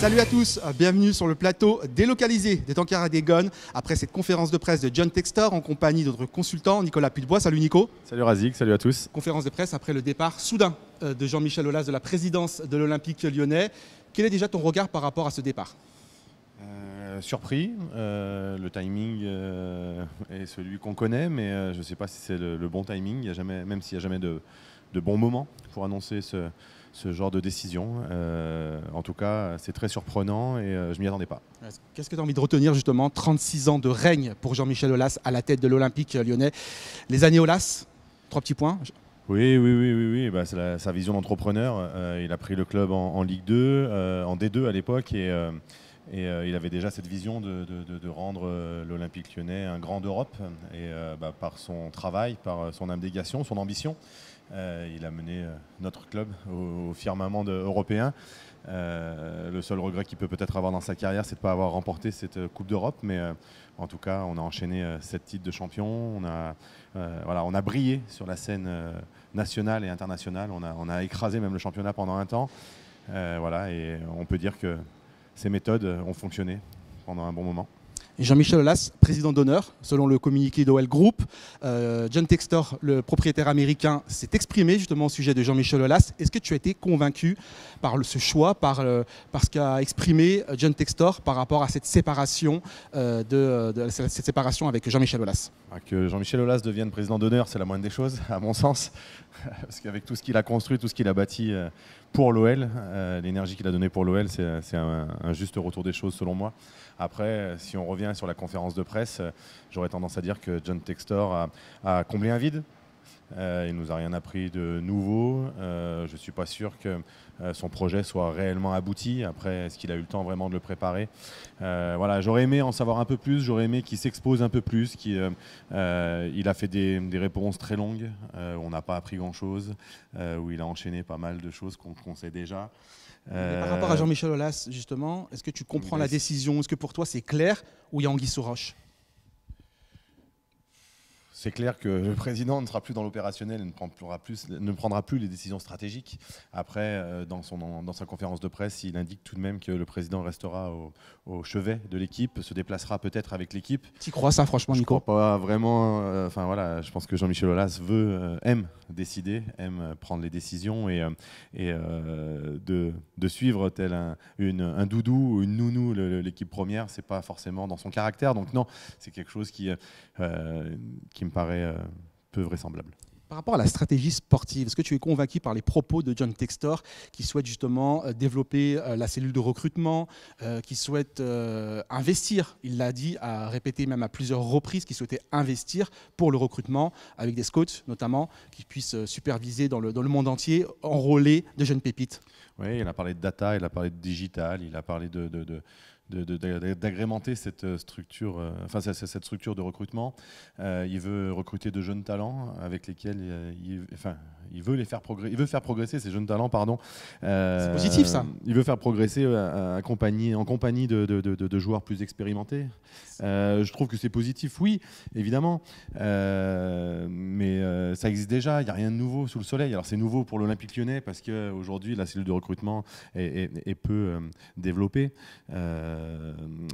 Salut à tous, bienvenue sur le plateau délocalisé des Tankers des Gones après cette conférence de presse de John Textor en compagnie de notre consultant Nicolas Pudebois. Salut Nico. Salut Razik, salut à tous. Conférence de presse après le départ soudain de Jean-Michel Aulas de la présidence de l'Olympique lyonnais. Quel est déjà ton regard par rapport à ce départ ? Surpris, le timing est celui qu'on connaît, mais je ne sais pas si c'est le bon timing, même s'il n'y a jamais de bon moment pour annoncer ce genre de décision. En tout cas, c'est très surprenant et je ne m'y attendais pas. Qu'est-ce que tu as envie de retenir justement 36 ans de règne pour Jean-Michel Aulas à la tête de l'Olympique lyonnais. Les années Aulas, 3 petits points. Oui. Bah, c'est sa vision d'entrepreneur. Il a pris le club en Ligue 2, en D2 à l'époque, et il avait déjà cette vision de rendre l'Olympique lyonnais un grand d'Europe. Et par son travail, par son abnégation, son ambition, il a mené notre club au firmament européen. Le seul regret qu'il peut peut-être avoir dans sa carrière, c'est de ne pas avoir remporté cette Coupe d'Europe. Mais en tout cas, on a enchaîné 7 titres de champion. On a brillé sur la scène nationale et internationale. On a écrasé même le championnat pendant un temps. Et on peut dire que ces méthodes ont fonctionné pendant un bon moment. Et Jean-Michel Aulas, président d'honneur, selon le communiqué d'OL Group. John Textor, le propriétaire américain, s'est exprimé justement au sujet de Jean-Michel Aulas. Est-ce que tu as été convaincu par ce choix, par ce qu'a exprimé John Textor par rapport à cette séparation, cette séparation avec Jean-Michel Aulas ? Que Jean-Michel Aulas devienne président d'honneur, c'est la moindre des choses, à mon sens. Parce qu'avec tout ce qu'il a construit, tout ce qu'il a bâti pour l'OL, l'énergie qu'il a donnée pour l'OL, c'est un juste retour des choses selon moi. Après, si on revient sur la conférence de presse, j'aurais tendance à dire que John Textor a comblé un vide. Il ne nous a rien appris de nouveau. Je ne suis pas sûr que son projet soit réellement abouti. Après, est-ce qu'il a eu le temps vraiment de le préparer ? J'aurais aimé en savoir un peu plus. J'aurais aimé qu'il s'expose un peu plus. Il a fait des réponses très longues. On n'a pas appris grand-chose. Où il a enchaîné pas mal de choses qu'on sait déjà. Par rapport à Jean-Michel Aulas, justement, est-ce que tu comprends la décision ? Est-ce que pour toi c'est clair ou il y a anguille sous roche ? C'est clair que le président ne sera plus dans l'opérationnel et ne prendra plus les décisions stratégiques. Après, dans sa conférence de presse, il indique tout de même que le président restera au chevet de l'équipe, se déplacera peut-être avec l'équipe. Tu crois ça, franchement, Nico ? Je crois pas vraiment. Je pense que Jean-Michel Aulas aime décider, aime prendre les décisions et de suivre tel un doudou ou une nounou l'équipe première, c'est pas forcément dans son caractère. Donc non, c'est quelque chose qui me paraît peu vraisemblable. Par rapport à la stratégie sportive, est-ce que tu es convaincu par les propos de John Textor qui souhaite justement développer la cellule de recrutement, qui souhaite investir, il l'a dit, a répété même à plusieurs reprises, qu'il souhaitait investir pour le recrutement avec des scouts notamment, qui puissent superviser dans le monde entier, enrôler de jeunes pépites ? Oui, il a parlé de data, il a parlé de digital, il a parlé d'agrémenter cette structure de recrutement. Il veut recruter de jeunes talents avec lesquels il veut faire progresser ces jeunes talents, pardon. C'est positif ça. Il veut faire progresser en compagnie de joueurs plus expérimentés. Je trouve que c'est positif, oui, évidemment, mais ça existe déjà. Il n'y a rien de nouveau sous le soleil. Alors c'est nouveau pour l'Olympique lyonnais parce qu'aujourd'hui la cellule de recrutement est peu développée.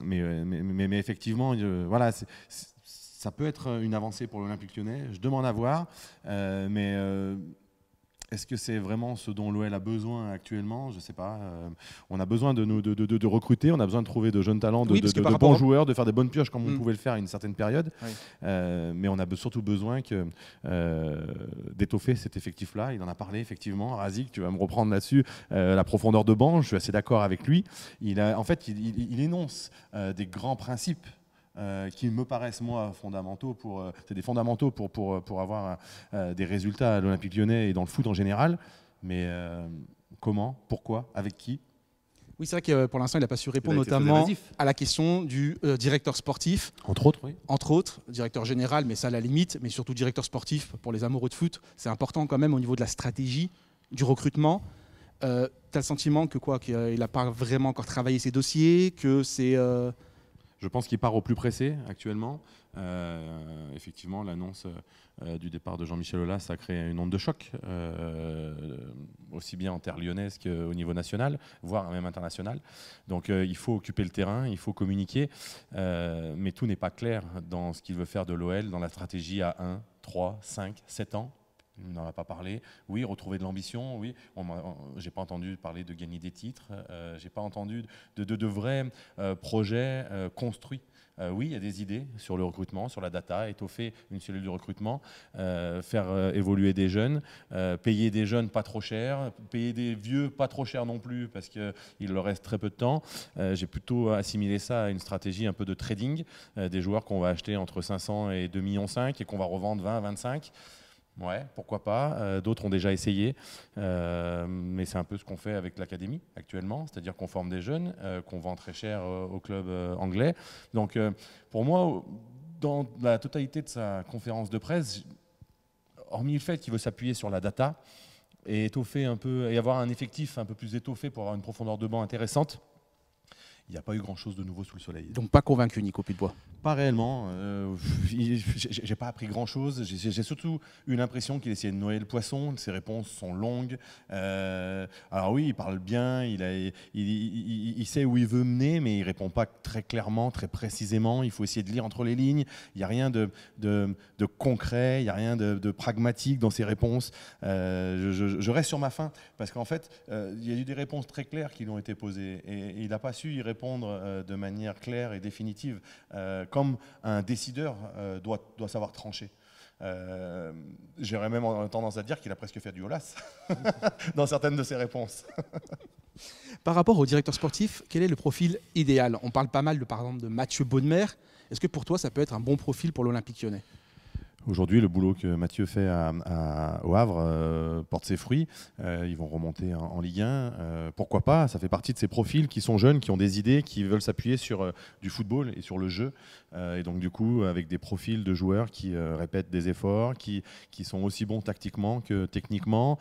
Mais effectivement, ça peut être une avancée pour l'Olympique lyonnais. Je demande à voir, mais est-ce que c'est vraiment ce dont l'OL a besoin actuellement ? Je ne sais pas. On a besoin de recruter, on a besoin de trouver de jeunes talents, de bons joueurs, de faire des bonnes pioches comme on pouvait le faire à une certaine période. Oui. Mais on a surtout besoin d'étoffer cet effectif-là. Il en a parlé effectivement. Razik, tu vas me reprendre là-dessus. La profondeur de banc, je suis assez d'accord avec lui. Il énonce des grands principes qui me paraissent moi fondamentaux c'est des fondamentaux pour avoir des résultats à l'Olympique lyonnais et dans le foot en général, mais comment, pourquoi, avec qui? Oui, c'est vrai que pour l'instant il n'a pas su répondre notamment à la question du directeur sportif, entre autres, oui. Entre autres, directeur général, mais ça à la limite, mais surtout directeur sportif pour les amoureux de foot, c'est important quand même au niveau de la stratégie du recrutement. Tu as le sentiment qu'il n'a pas vraiment encore travaillé ses dossiers, que c'est Je pense qu'il part au plus pressé actuellement. Effectivement, l'annonce du départ de Jean-Michel Aulas a créé une onde de choc, aussi bien en terre lyonnaise qu'au niveau national, voire même international. Donc il faut occuper le terrain, il faut communiquer, mais tout n'est pas clair dans ce qu'il veut faire de l'OL, dans la stratégie à 1, 3, 5, 7 ans. On n'en a pas parlé. Oui, retrouver de l'ambition. Oui, j'ai pas entendu parler de gagner des titres. J'ai pas entendu de vrais projets construits. Oui, il y a des idées sur le recrutement, sur la data, étoffer une cellule de recrutement, faire évoluer des jeunes, payer des jeunes pas trop cher, payer des vieux pas trop cher non plus parce qu'il leur reste très peu de temps. J'ai plutôt assimilé ça à une stratégie un peu de trading, des joueurs qu'on va acheter entre 500 et 2,5 millions et qu'on va revendre 20 à 25. Ouais, pourquoi pas. D'autres ont déjà essayé, mais c'est un peu ce qu'on fait avec l'académie actuellement, c'est-à-dire qu'on forme des jeunes, qu'on vend très cher au club anglais. Donc pour moi, dans la totalité de sa conférence de presse, hormis le fait qu'il veut s'appuyer sur la data et étoffer un peu, et avoir un effectif un peu plus étoffé pour avoir une profondeur de banc intéressante, il n'y a pas eu grand-chose de nouveau sous le soleil. Donc pas convaincu, Nico Pudebois? Pas réellement. J'ai pas appris grand-chose. J'ai surtout eu l'impression qu'il essayait de noyer le poisson. Ses réponses sont longues. Alors oui, il parle bien, il sait où il veut mener, mais il répond pas très clairement, très précisément. Il faut essayer de lire entre les lignes. Il n'y a rien de concret, il n'y a rien de pragmatique dans ses réponses. Je reste sur ma faim, parce qu'en fait, il y a eu des réponses très claires qui lui ont été posées, et il n'a pas su y répondre de manière claire et définitive, comme un décideur doit savoir trancher. J'aurais même tendance à dire qu'il a presque fait du Aulas dans certaines de ses réponses. Par rapport au directeur sportif, quel est le profil idéal? On parle pas mal, par exemple, de Mathieu Bonnemer. Est-ce que pour toi, ça peut être un bon profil pour l'Olympique Lyonnais? Aujourd'hui, le boulot que Mathieu fait au Havre porte ses fruits. Ils vont remonter en Ligue 1. Pourquoi pas? Ça fait partie de ces profils qui sont jeunes, qui ont des idées, qui veulent s'appuyer sur du football et sur le jeu. Et donc, du coup, avec des profils de joueurs qui répètent des efforts, qui sont aussi bons tactiquement que techniquement,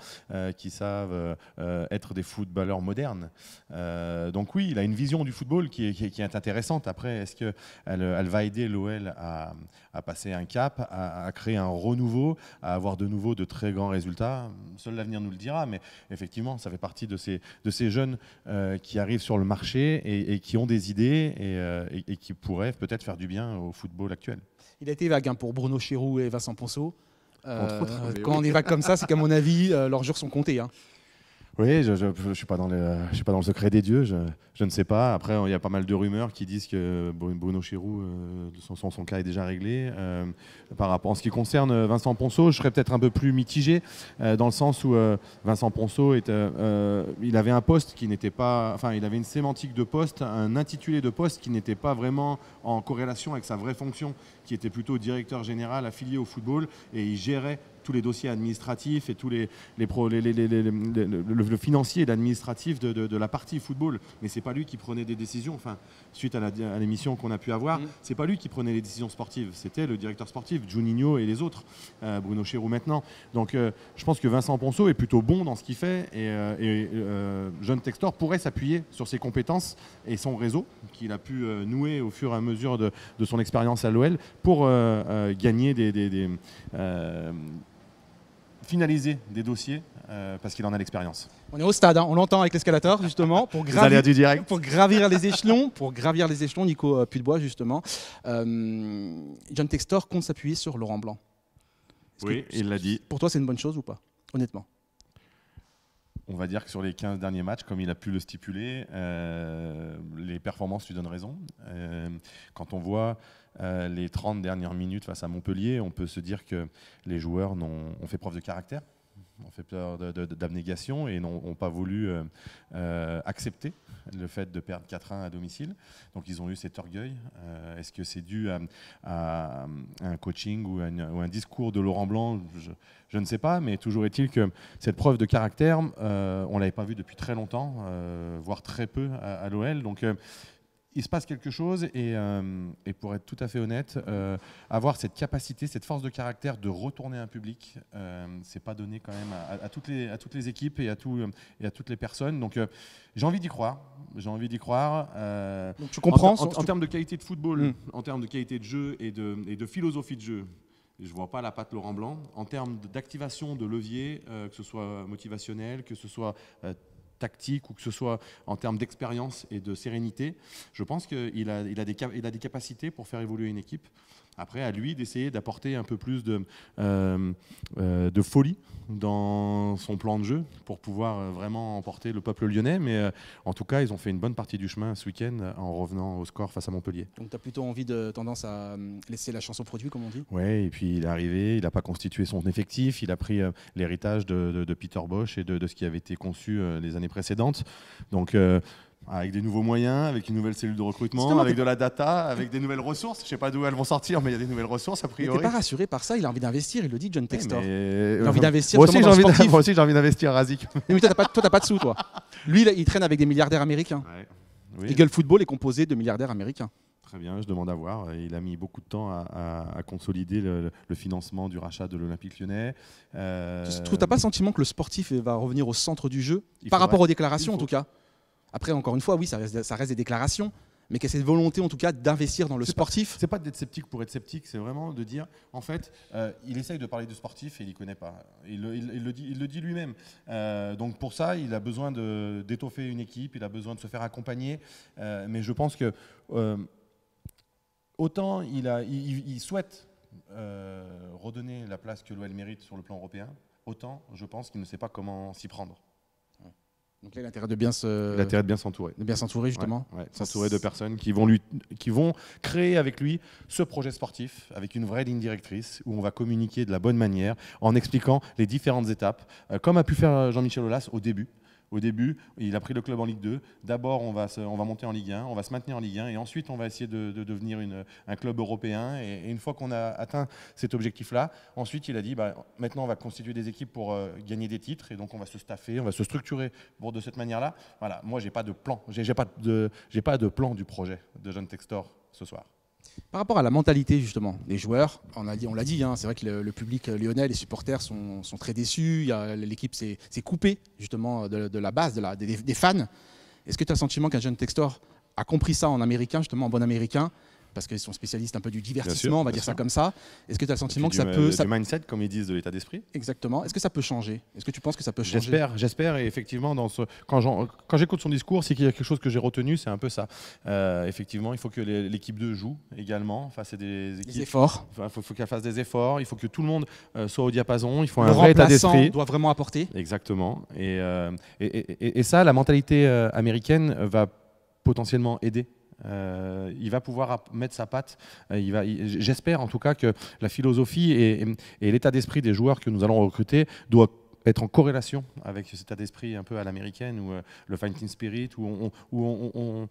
qui savent être des footballeurs modernes. Donc oui, il a une vision du football qui est intéressante. Après, est-ce qu'elle va aider l'OL à passer un cap, à créer un renouveau, à avoir de nouveau de très grands résultats? Seul l'avenir nous le dira, mais effectivement, ça fait partie de ces jeunes qui arrivent sur le marché et qui ont des idées et qui pourraient peut-être faire du bien au football actuel. Il a été vague pour Bruno Chéroux et Vincent Ponceau. Quand on est vague comme ça, c'est qu'à mon avis, leurs jours sont comptés. Oui, je ne suis pas dans le secret des dieux, je ne sais pas. Après, il y a pas mal de rumeurs qui disent que Bruno Chéroux, son cas est déjà réglé. Par rapport en ce qui concerne Vincent Ponceau, je serais peut-être un peu plus mitigé, dans le sens où Vincent Ponceau, il avait un poste qui n'était pas... Enfin, il avait une sémantique de poste, un intitulé de poste qui n'était pas vraiment en corrélation avec sa vraie fonction, qui était plutôt directeur général affilié au football, et il gérait tous les dossiers administratifs et tous le financier et l'administratif de la partie football. Mais c'est pas lui qui prenait des décisions. Enfin, suite à l'émission qu'on a pu avoir, c'est pas lui qui prenait les décisions sportives. C'était le directeur sportif, Juninho et les autres, Bruno Chéroux maintenant. Donc, je pense que Vincent Ponceau est plutôt bon dans ce qu'il fait et John Textor pourrait s'appuyer sur ses compétences et son réseau qu'il a pu nouer au fur et à mesure de son expérience à l'OL pour gagner finaliser des dossiers parce qu'il en a l'expérience. On est au stade, on l'entend avec l'escalator justement pour gravir les échelons, Nico Pudebois justement. John Textor compte s'appuyer sur Laurent Blanc. Oui, il l'a dit. Pour toi, c'est une bonne chose ou pas, honnêtement? On va dire que sur les 15 derniers matchs, comme il a pu le stipuler, les performances lui donnent raison. Quand on voit les 30 dernières minutes face à Montpellier, on peut se dire que les joueurs ont fait preuve de caractère, ont fait preuve d'abnégation et n'ont pas voulu accepter le fait de perdre 4-1 à domicile. Donc ils ont eu cet orgueil. Est-ce que c'est dû à un coaching ou un discours de Laurent Blanc? Je ne sais pas, mais toujours est-il que cette preuve de caractère, on ne l'avait pas vue depuis très longtemps, voire très peu à l'OL. Donc il se passe quelque chose et pour être tout à fait honnête, avoir cette capacité, cette force de caractère de retourner un public, c'est pas donné quand même à toutes les équipes et à toutes les personnes. Donc j'ai envie d'y croire. Donc tu comprends en termes de qualité de football, en termes de qualité de jeu et de philosophie de jeu. Je ne vois pas la patte Laurent Blanc. En termes d'activation de levier, que ce soit motivationnel, que ce soit tactique ou que ce soit en termes d'expérience et de sérénité, je pense qu'il a des capacités pour faire évoluer une équipe. Après, à lui d'essayer d'apporter un peu plus de folie dans son plan de jeu pour pouvoir vraiment emporter le peuple lyonnais. Mais en tout cas, ils ont fait une bonne partie du chemin ce week-end en revenant au score face à Montpellier. Donc tu as plutôt tendance à laisser la chance au produit, comme on dit. Oui, et puis il est arrivé, il n'a pas constitué son effectif, il a pris l'héritage de Peter Bosz et de ce qui avait été conçu les années précédentes. Donc avec des nouveaux moyens, avec une nouvelle cellule de recrutement, avec de la data, avec des nouvelles ressources. Je ne sais pas d'où elles vont sortir, mais il y a des nouvelles ressources a priori. Tu n'es pas rassuré par ça, il a envie d'investir, il le dit, John Textor. Mais il a envie d'investir. Moi aussi j'ai envie d'investir, Razik. Mais toi, tu n'as pas de sous, toi. Lui, il traîne avec des milliardaires américains. Ouais. Oui. Eagle Football est composé de milliardaires américains. Très bien, je demande à voir. Il a mis beaucoup de temps à consolider le financement du rachat de l'Olympique Lyonnais. Tu n'as pas le sentiment que le sportif va revenir au centre du jeu, rapport aux déclarations en tout cas? Après, encore une fois, oui, ça reste des déclarations, mais qu'il y a cette volonté en tout cas d'investir dans le sportif. C'est pas d'être sceptique pour être sceptique, c'est vraiment de dire, en fait, il essaye de parler de sportif et il ne connaît pas. Il le dit lui-même. Donc pour ça, il a besoin d'étoffer une équipe, il a besoin de se faire accompagner. Mais je pense que autant il souhaite redonner la place que l'OL mérite sur le plan européen, autant je pense qu'il ne sait pas comment s'y prendre. Donc là, il a intérêt de bien s'entourer. De bien s'entourer, justement. Ouais, s'entourer de personnes qui vont créer avec lui ce projet sportif avec une vraie ligne directrice où on va communiquer de la bonne manière en expliquant les différentes étapes, comme a pu faire Jean-Michel Aulas au début. Au début, il a pris le club en Ligue 2. D'abord, on va monter en Ligue 1, on va se maintenir en Ligue 1 et ensuite, on va essayer de devenir un club européen. Et une fois qu'on a atteint cet objectif-là, ensuite, il a dit maintenant, on va constituer des équipes pour gagner des titres et donc on va se staffer, on va se structurer de cette manière-là. Voilà, moi, j'ai pas de plan. J'ai pas de plan du projet de John Textor ce soir. Par rapport à la mentalité justement des joueurs, on l'a dit, c'est vrai que le public lyonnais, les supporters sont très déçus. L'équipe s'est coupée justement de la base, des fans. Est-ce que tu as le sentiment qu'un John Textor a compris ça en américain, justement en bon américain, parce qu'ils sont spécialistes un peu du divertissement, on va dire ça comme ça. Est-ce que tu as le sentiment que ça peut... Du mindset, comme ils disent, de l'état d'esprit. Exactement. Est-ce que ça peut changer? Est-ce que tu penses que ça peut changer? J'espère. Et effectivement, quand j'écoute son discours, c'est qu'il y a quelque chose que j'ai retenu, c'est un peu ça. Effectivement, il faut que l'équipe 2 joue également face à des équipes. Des efforts. Il faut qu'elle fasse des efforts. Il faut que tout le monde soit au diapason. Il faut un vrai état d'esprit. Doit vraiment apporter. Exactement. Et ça, la mentalité américaine va potentiellement aider. Il va pouvoir mettre sa patte. J'espère en tout cas que la philosophie et l'état d'esprit des joueurs que nous allons recruter doit être en corrélation avec cet état d'esprit un peu à l'américaine, ou le fighting spirit, où on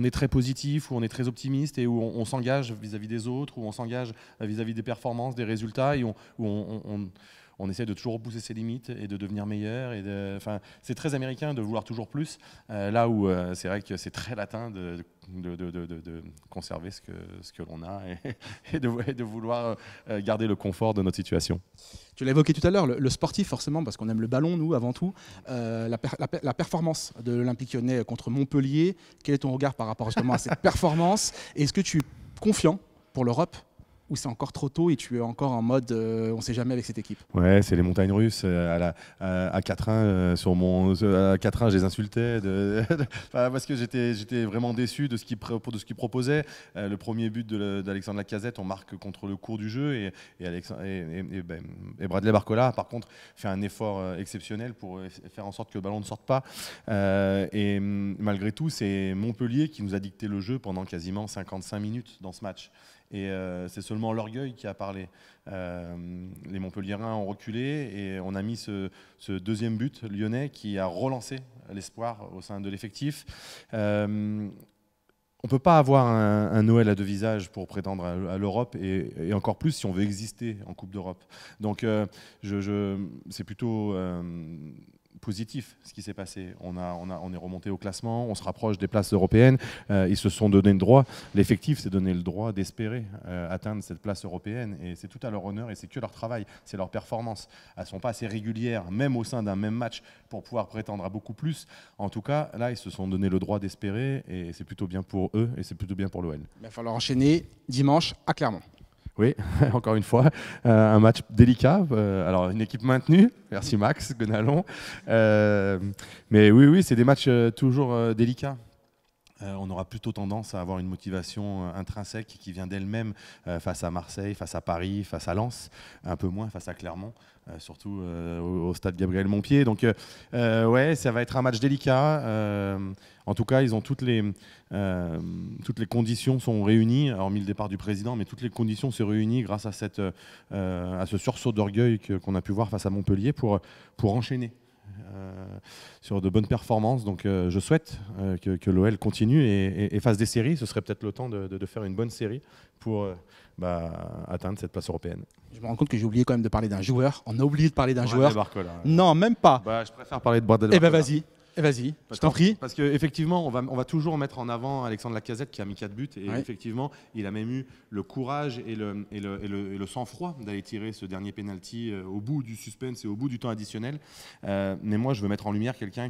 est très positif, où on est très optimiste et où on s'engage vis-à-vis des autres, où on s'engage vis-à-vis des performances, des résultats, et où on essaie de toujours repousser ses limites et de devenir meilleur. C'est très américain de vouloir toujours plus, là où c'est vrai que c'est très latin de conserver ce que l'on a et de vouloir garder le confort de notre situation. Tu l'as évoqué tout à l'heure, le sportif forcément, parce qu'on aime le ballon, nous, avant tout. La performance de l'Olympique Lyonnais contre Montpellier, quel est ton regard par rapport justement à cette performance? Est-ce que tu es confiant pour l'Europe, ou c'est encore trop tôt et tu es encore en mode on ne sait jamais avec cette équipe? Ouais, c'est les montagnes russes. À 4-1, à 4-1, je les insultais parce que j'étais vraiment déçu de ce qu'ils proposaient. Le premier but d'Alexandre Lacazette, on marque contre le cours du jeu, et Bradley Barcola, par contre, fait un effort exceptionnel pour faire en sorte que le ballon ne sorte pas. Et malgré tout, c'est Montpellier qui nous a dicté le jeu pendant quasiment 55 minutes dans ce match. Et c'est seulement l'orgueil qui a parlé. Les Montpelliérains ont reculé et on a mis ce deuxième but lyonnais qui a relancé l'espoir au sein de l'effectif. On ne peut pas avoir un Noël à deux visages pour prétendre à l'Europe, et encore plus si on veut exister en Coupe d'Europe. Donc c'est plutôt positif ce qui s'est passé. On est remonté au classement, on se rapproche des places européennes. Ils se sont donné le droit. L'effectif s'est donné le droit d'espérer atteindre cette place européenne. Et c'est tout à leur honneur et c'est que leur travail, c'est leur performance. Elles ne sont pas assez régulières, même au sein d'un même match, pour pouvoir prétendre à beaucoup plus. En tout cas, là, ils se sont donné le droit d'espérer et c'est plutôt bien pour eux et c'est plutôt bien pour l'OL. Il va falloir enchaîner dimanche à Clermont. Oui, encore une fois, un match délicat. Alors, une équipe maintenue. Merci Max, Gonalon. Mais oui, c'est des matchs toujours délicats. On aura plutôt tendance à avoir une motivation intrinsèque qui vient d'elle-même face à Marseille, face à Paris, face à Lens, un peu moins face à Clermont, surtout au stade Gabriel Montpied. Donc, ouais, ça va être un match délicat. En tout cas, ils ont toutes les conditions sont réunies, hormis le départ du président, mais toutes les conditions se réunissent grâce à ce sursaut d'orgueil qu'on a pu voir face à Montpellier pour enchaîner sur de bonnes performances. Donc je souhaite que l'OL continue et fasse des séries. Ce serait peut-être le temps de faire une bonne série pour atteindre cette place européenne. Je me rends compte que j'ai oublié quand même de parler d'un joueur. On a oublié de parler d'un joueur. Barcola. Non, même pas. Je préfère parler de Bradley Barcola. Eh ben vas-y, je t'en prie. Parce qu'effectivement, on va toujours mettre en avant Alexandre Lacazette qui a mis 4 buts. Et effectivement, il a même eu le courage et le sang-froid d'aller tirer ce dernier penalty au bout du suspense et au bout du temps additionnel. Mais moi, je veux mettre en lumière quelqu'un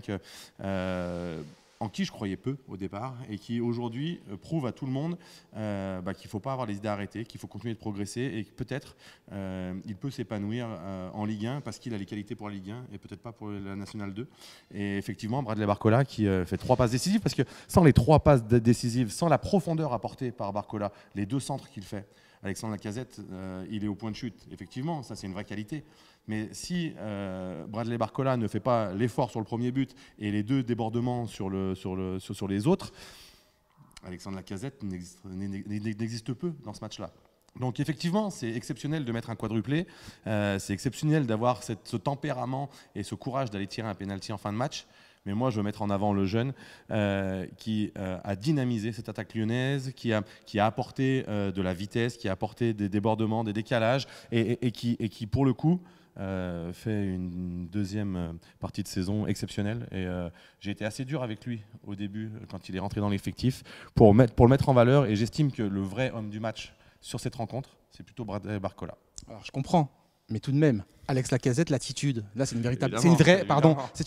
en qui je croyais peu au départ et qui aujourd'hui prouve à tout le monde qu'il ne faut pas avoir les idées arrêtées, qu'il faut continuer de progresser et que peut-être il peut s'épanouir en Ligue 1 parce qu'il a les qualités pour la Ligue 1 et peut-être pas pour la Nationale 2. Et effectivement, Bradley Barcola qui fait 3 passes décisives, parce que sans les 3 passes décisives, sans la profondeur apportée par Barcola, les 2 centres qu'il fait, Alexandre Lacazette, il est au point de chute. Effectivement, ça c'est une vraie qualité. Mais si Bradley Barcola ne fait pas l'effort sur le premier but et les 2 débordements sur les autres, Alexandre Lacazette n'existe peu dans ce match-là. Donc effectivement, c'est exceptionnel de mettre un quadruplé, c'est exceptionnel d'avoir ce tempérament et ce courage d'aller tirer un pénalty en fin de match. Mais moi, je veux mettre en avant le jeune qui a dynamisé cette attaque lyonnaise, qui a apporté de la vitesse, qui a apporté des débordements, des décalages, et qui, pour le coup, fait une deuxième partie de saison exceptionnelle. Et j'ai été assez dur avec lui au début, quand il est rentré dans l'effectif, pour le mettre en valeur. Et j'estime que le vrai homme du match sur cette rencontre, c'est plutôt Bradley Barcola. Alors, je comprends. Mais tout de même, Alex Lacazette, l'attitude, là c'est une véritable, c'est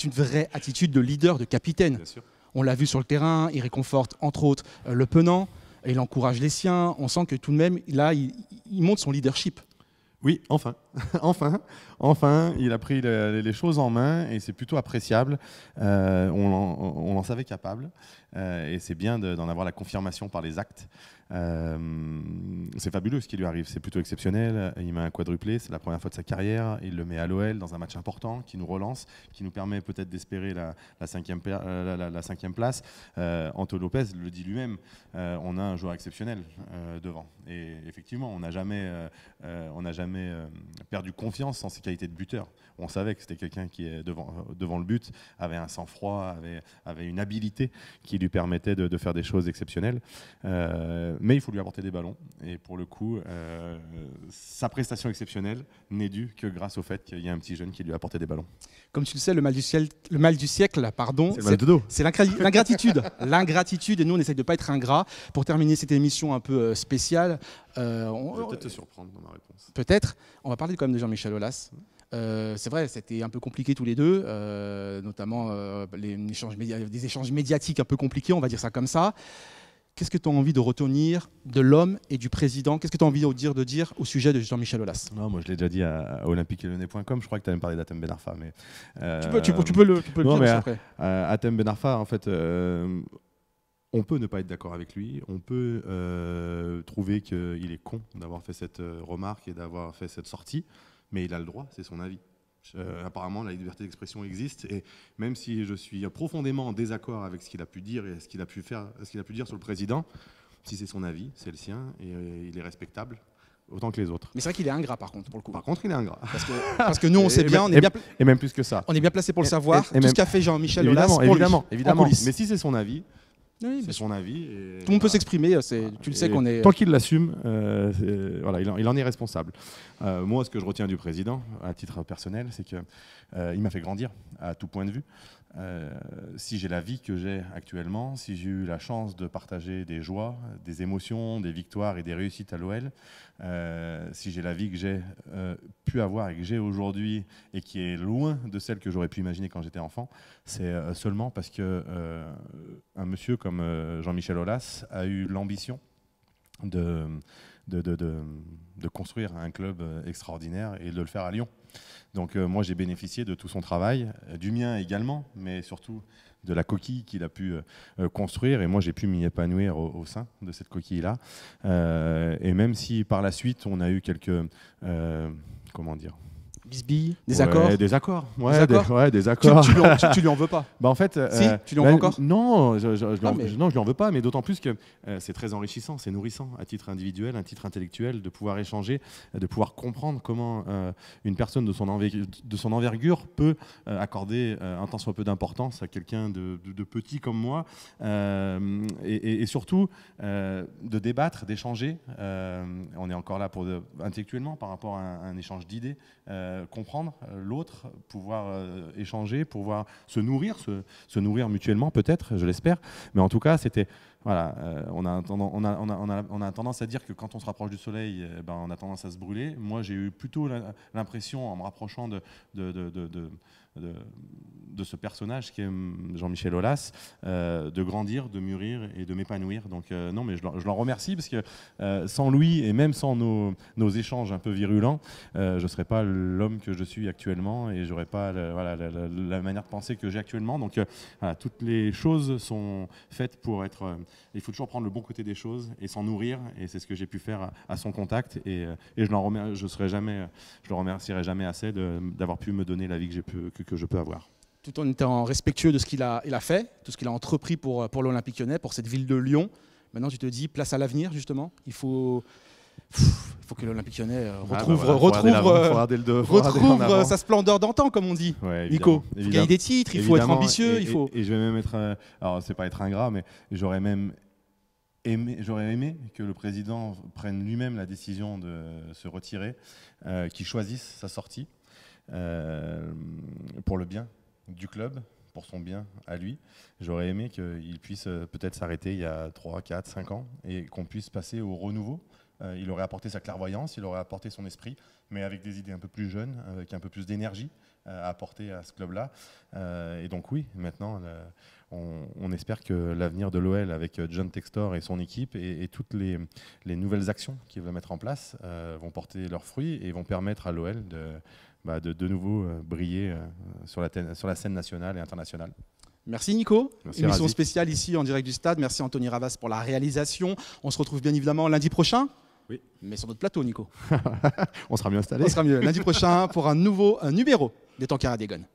une vraie attitude de leader, de capitaine. Bien sûr. On l'a vu sur le terrain, il réconforte entre autres le Penant, et il encourage les siens. On sent que tout de même, là, il montre son leadership. Oui, enfin, il a pris les choses en main et c'est plutôt appréciable. On l'en savait capable et c'est bien d'en avoir la confirmation par les actes. C'est fabuleux ce qui lui arrive, c'est plutôt exceptionnel. Il met un quadruplé, c'est la première fois de sa carrière. Il le met à l'OL dans un match important qui nous relance, qui nous permet peut-être d'espérer la 5e place. Anto Lopez le dit lui-même, on a un joueur exceptionnel devant. Et effectivement, on n'a jamais perdu confiance en ses qualités de buteur. On savait que c'était quelqu'un qui, devant le but, avait un sang-froid, avait une habilité qui lui permettait de faire des choses exceptionnelles. Mais il faut lui apporter des ballons. Et pour le coup, sa prestation exceptionnelle n'est due que grâce au fait qu'il y a un petit jeune qui lui a apporté des ballons. Comme tu le sais, le mal du siècle, c'est l'ingratitude. L'ingratitude, et nous on essaye de ne pas être ingrats. Pour terminer cette émission un peu spéciale, je vais peut-être te surprendre dans ma réponse. Peut-être. On va parler quand même de Jean-Michel Aulas. C'est vrai, c'était un peu compliqué tous les deux, notamment des échanges médiatiques un peu compliqués, on va dire ça comme ça. Qu'est-ce que tu as envie de retenir de l'homme et du président? Qu'est-ce que tu as envie de dire au sujet de Jean-Michel Aulas? Non, moi je l'ai déjà dit à olympiquelyonnais.com, je crois que tu allais me parler d'Hatem Ben Arfa. Mais, tu peux le dire après. Hatem Ben Arfa, en fait, on peut ne pas être d'accord avec lui, on peut trouver qu'il est con d'avoir fait cette remarque et d'avoir fait cette sortie, mais il a le droit, c'est son avis. Apparemment, la liberté d'expression existe et même si je suis profondément en désaccord avec ce qu'il a pu dire et ce qu'il a pu dire sur le président, si c'est son avis, c'est le sien et il est respectable autant que les autres. Mais c'est vrai qu'il est ingrat par contre, pour le coup. Par contre, il est ingrat. Parce que nous, on sait bien, et même plus que ça. On est bien placé pour le savoir. Tout ce qu'a fait Jean-Michel Aulas, évidemment. Mais si c'est son avis, Oui, c'est son avis. Et tout le monde peut s'exprimer, tu le sais qu'on est... Tant qu'il l'assume, voilà, il en est responsable. Moi, ce que je retiens du président, à titre personnel, c'est qu'il m'a fait grandir à tout point de vue. Si j'ai la vie que j'ai actuellement, si j'ai eu la chance de partager des joies, des émotions, des victoires et des réussites à l'OL, si j'ai la vie que j'ai pu avoir et que j'ai aujourd'hui et qui est loin de celle que j'aurais pu imaginer quand j'étais enfant, c'est seulement parce que un monsieur comme Jean-Michel Aulas a eu l'ambition de construire un club extraordinaire et de le faire à Lyon. Donc moi j'ai bénéficié de tout son travail, du mien également, mais surtout de la coquille qu'il a pu construire, et moi j'ai pu m'y épanouir au sein de cette coquille-là. Et même si par la suite on a eu quelques... comment dire, bisbilles, des accords. Des accords. Des accords. Tu lui en veux pas? Bah en fait, si, tu lui en veux encore? Non, je lui en veux pas, mais d'autant plus que c'est très enrichissant, c'est nourrissant à titre individuel, à titre intellectuel, de pouvoir échanger, de pouvoir comprendre comment une personne de son envergure peut accorder un tant soit peu d'importance à quelqu'un de petit comme moi, et surtout de débattre, d'échanger. On est encore là pour intellectuellement par rapport à un échange d'idées. Comprendre l'autre, pouvoir échanger, pouvoir se nourrir mutuellement peut-être, je l'espère. Mais en tout cas, c'était voilà, on a tendance à dire que quand on se rapproche du soleil, on a tendance à se brûler. Moi, j'ai eu plutôt l'impression, en me rapprochant de ce personnage qui est Jean-Michel Aulas, de grandir, de mûrir et de m'épanouir. Donc non, mais je l'en remercie parce que sans lui et même sans nos échanges un peu virulents, je ne serais pas l'homme que je suis actuellement et je n'aurais pas la manière de penser que j'ai actuellement. Donc voilà, toutes les choses sont faites pour être... il faut toujours prendre le bon côté des choses et s'en nourrir, et c'est ce que j'ai pu faire à son contact, et je le remercierai jamais assez d'avoir pu me donner la vie que je peux avoir. Tout en étant respectueux de ce qu'il a fait, tout ce qu'il a entrepris pour l'Olympique Lyonnais, pour cette ville de Lyon. Maintenant, tu te dis, place à l'avenir, justement. Il faut que l'Olympique Lyonnais retrouve sa splendeur d'antan, comme on dit. Ouais, Nico, il faut gagner des titres, il faut être ambitieux. Et je vais même être... alors, c'est pas être ingrat, mais j'aurais aimé que le président prenne lui-même la décision de se retirer, qu'il choisisse sa sortie pour le bien du club, pour son bien à lui. J'aurais aimé qu'il puisse peut-être s'arrêter il y a 3, 4, 5 ans et qu'on puisse passer au renouveau. Il aurait apporté sa clairvoyance, il aurait apporté son esprit, mais avec des idées un peu plus jeunes, avec un peu plus d'énergie à apporter à ce club-là. Et donc oui, maintenant, on espère que l'avenir de l'OL avec John Textor et son équipe et toutes les nouvelles actions qu'il va mettre en place vont porter leurs fruits et vont permettre à l'OL de nouveau briller sur la scène nationale et internationale. Merci Nico. Merci, émission Razi. spéciale ici en direct du stade. Merci Anthony Ravas pour la réalisation. On se retrouve bien évidemment lundi prochain. Oui. Mais sur notre plateau, Nico. On sera mieux installé. On sera mieux lundi prochain pour un nouveau numéro des Tankers à Dégonne.